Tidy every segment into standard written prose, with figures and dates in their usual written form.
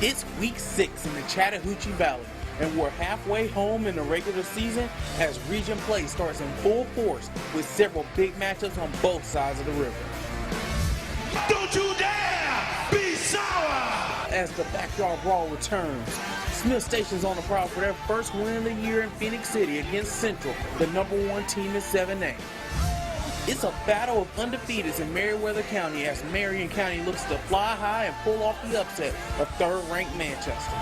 It's week 6 in the Chattahoochee Valley, and we're halfway home in the regular season as region play starts in full force with several big matchups on both sides of the river. Don't you dare be sour! As the backyard brawl returns, Smith Station's on the prowl for their first win of the year in Phoenix City against Central, the #1 team in 7A. It's a battle of undefeateds in Marion County as Marion County looks to fly high and pull off the upset of third-ranked Manchester.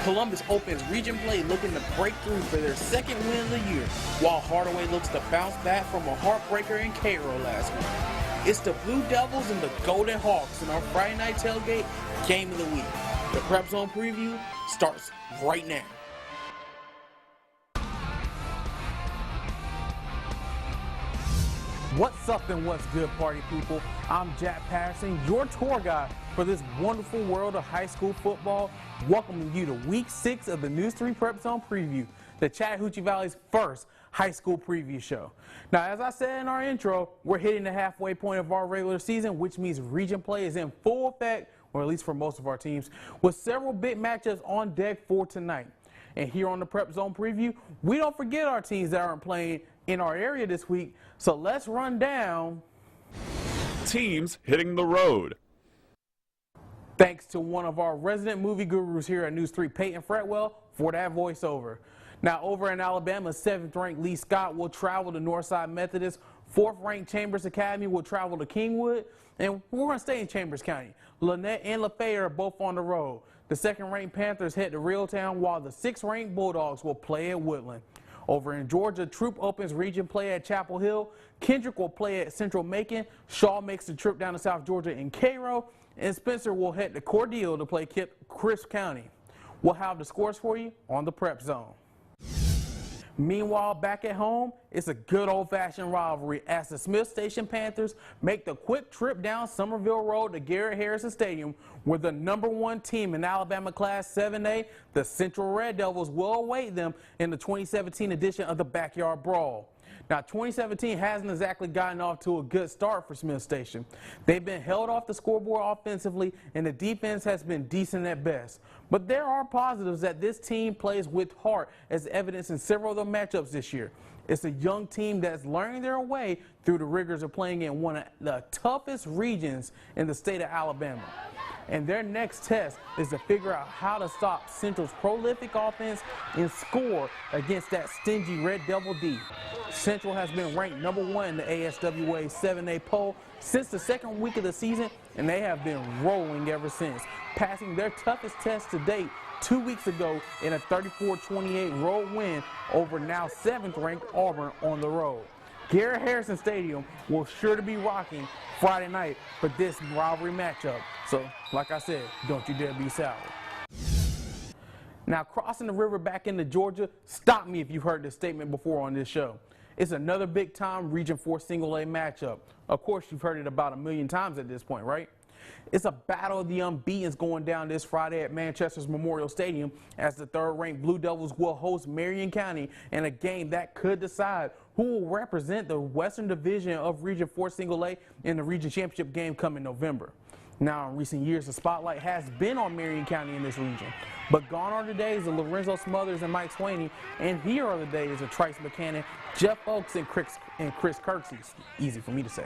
Columbus opens region play looking to break through for their second win of the year, while Hardaway looks to bounce back from a heartbreaker in Cairo last week. It's the Blue Devils and the Golden Hawks in our Friday night tailgate game of the week. The PrepZone preview starts right now. What's up and what's good, party people? I'm Jack Patterson, your tour guide for this wonderful world of high school football, welcoming you to week 6 of the News 3 PrepZone preview, the Chattahoochee Valley's first high school preview show. Now, as I said in our intro, we're hitting the halfway point of our regular season, which means region play is in full effect, or at least for most of our teams, with several big matchups on deck for tonight. And here on the PrepZone preview, we don't forget our teams that aren't playing in our area this week, so let's run down teams hitting the road. Thanks to one of our resident movie gurus here at News 3, Peyton Fretwell, for that voiceover. Now, over in Alabama, 7th-ranked Lee Scott will travel to Northside Methodist. 4th-ranked Chambers Academy will travel to Kingwood. And we're going to stay in Chambers County. Lynette and Lafayette are both on the road. The 2nd-ranked Panthers head to Reeltown, while the 6th-ranked Bulldogs will play at Woodland. Over in Georgia, Troop opens region play at Chapel Hill. Kendrick will play at Central Macon. Shaw makes the trip down to South Georgia in Cairo. And Spencer will head to Cordele to play Crisp County. We'll have the scores for you on the PrepZone. Meanwhile, back at home, it's a good old-fashioned rivalry as the Smith Station Panthers make the quick trip down Summerville Road to Garrett Harrison Stadium, where the #1 team in Alabama Class 7A, the Central Red Devils, will await them in the 2017 edition of the Backyard Brawl. Now, 2017 hasn't exactly gotten off to a good start for Smith Station. They've been held off the scoreboard offensively, and the defense has been decent at best. But there are positives that this team plays with heart, as evidenced in several of the matchups this year. It's a young team that's learning their way through the rigors of playing in one of the toughest regions in the state of Alabama. And their next test is to figure out how to stop Central's prolific offense and score against that stingy Red Devil D. Central has been ranked #1 in the ASWA 7A poll since the 2nd week of the season, and they have been rolling ever since, passing their toughest test to date 2 weeks ago in a 34-28 road win over now 7th-ranked Auburn on the road. Garrett Harrison Stadium will sure to be rocking Friday night for this rivalry matchup. So, like I said, don't you dare be sour. Now, crossing the river back into Georgia, stop me if you've heard this statement before on this show. It's another big-time Region 4 single-A matchup. Of course, you've heard it about a million times at this point, right? It's a battle of the unbeatens going down this Friday at Manchester's Memorial Stadium as the 3rd-ranked Blue Devils will host Marion County in a game that could decide who will represent the Western Division of Region 4 Single-A in the Region Championship game coming November. Now, in recent years, the spotlight has been on Marion County in this region. But gone are the days of Lorenzo Smothers and Mike Swaney, and here are the days of Trice Buchanan, Jeff Oakes, and Chris Kirksey. Easy for me to say.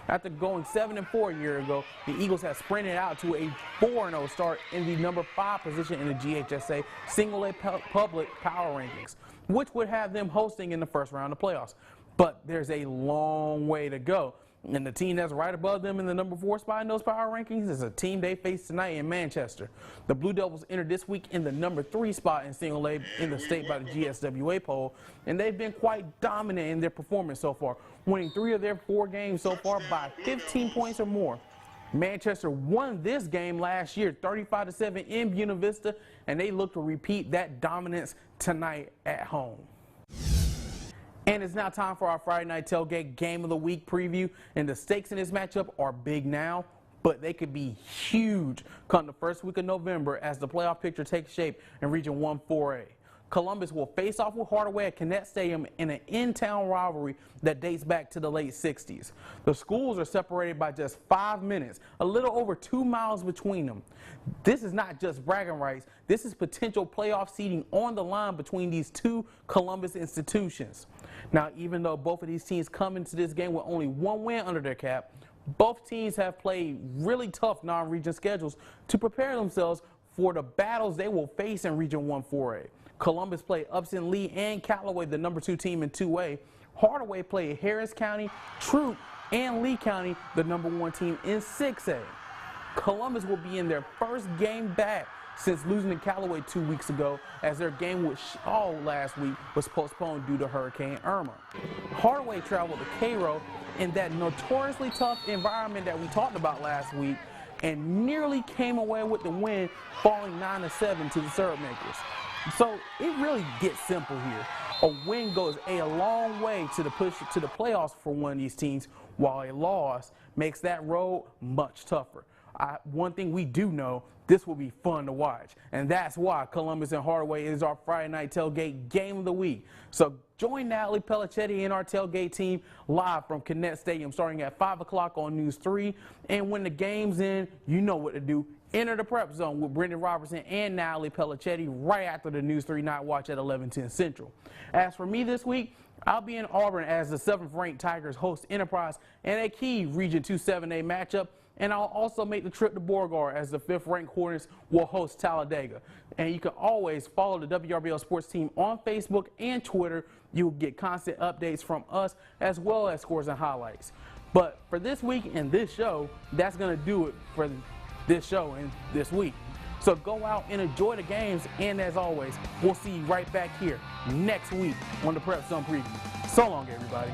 After going 7-4 a year ago, the Eagles have sprinted out to a 4-0 start in the #5 position in the GHSA Single-A Public Power Rankings, which would have them hosting in the first round of playoffs. But there's a long way to go. And the team that's right above them in the #4 spot in those power rankings is a team they face tonight in Manchester. The Blue Devils entered this week in the #3 spot in single A in the state by the GSWA poll, and they've been quite dominant in their performance so far, winning 3 of their 4 games so far by 15 points or more. Manchester won this game last year, 35-7 in Buena Vista, and they look to repeat that dominance tonight at home. And it's now time for our Friday night tailgate game of the week preview. And the stakes in this matchup are big now, but they could be huge come the first week of November as the playoff picture takes shape in Region 1 4A. Columbus will face off with Hardaway at Connect Stadium in an in-town rivalry that dates back to the late 60s. The schools are separated by just 5 minutes, a little over 2 miles between them. This is not just bragging rights. This is potential playoff seeding on the line between these two Columbus institutions. Now, even though both of these teams come into this game with only 1 win under their cap, both teams have played really tough non-region schedules to prepare themselves for the battles they will face in Region 1 4A. Columbus played Upson Lee and Callaway, the number 2 team in 2A. Hardaway played Harris County, Troup, and Lee County, the number 1 team in 6A. Columbus will be in their first game back since losing to Callaway 2 weeks ago, as their game with Shaw last week was postponed due to Hurricane Irma. Hardaway traveled to Cairo in that notoriously tough environment that we talked about last week and nearly came away with the win, falling 9-7 to the Syrup Makers. So it really gets simple here. A win goes a long way to the push to the playoffs for one of these teams, while a loss makes that road much tougher. One thing we do know, this will be fun to watch, and that's why Columbus and Hardaway is our Friday night tailgate game of the week. So join Natalie Pellicetti and our tailgate team live from Connect Stadium starting at 5 o'clock on News 3. And when the game's in, you know what to do. Enter the Prep Zone with Brendan Robertson and Natalie Pellicetti right after the News 3 Night Watch at 11:10 Central. As for me this week, I'll be in Auburn as the 7th-ranked Tigers host Enterprise in a key Region 2 7A matchup. And I'll also make the trip to Beauregard as the 5th-ranked Hornets will host Talladega. And you can always follow the WRBL Sports team on Facebook and Twitter. You'll get constant updates from us as well as scores and highlights. But for this week and this show, that's going to do it for this show and this week. So go out and enjoy the games. And as always, we'll see you right back here next week on the Prep Zone Preview. So long, everybody.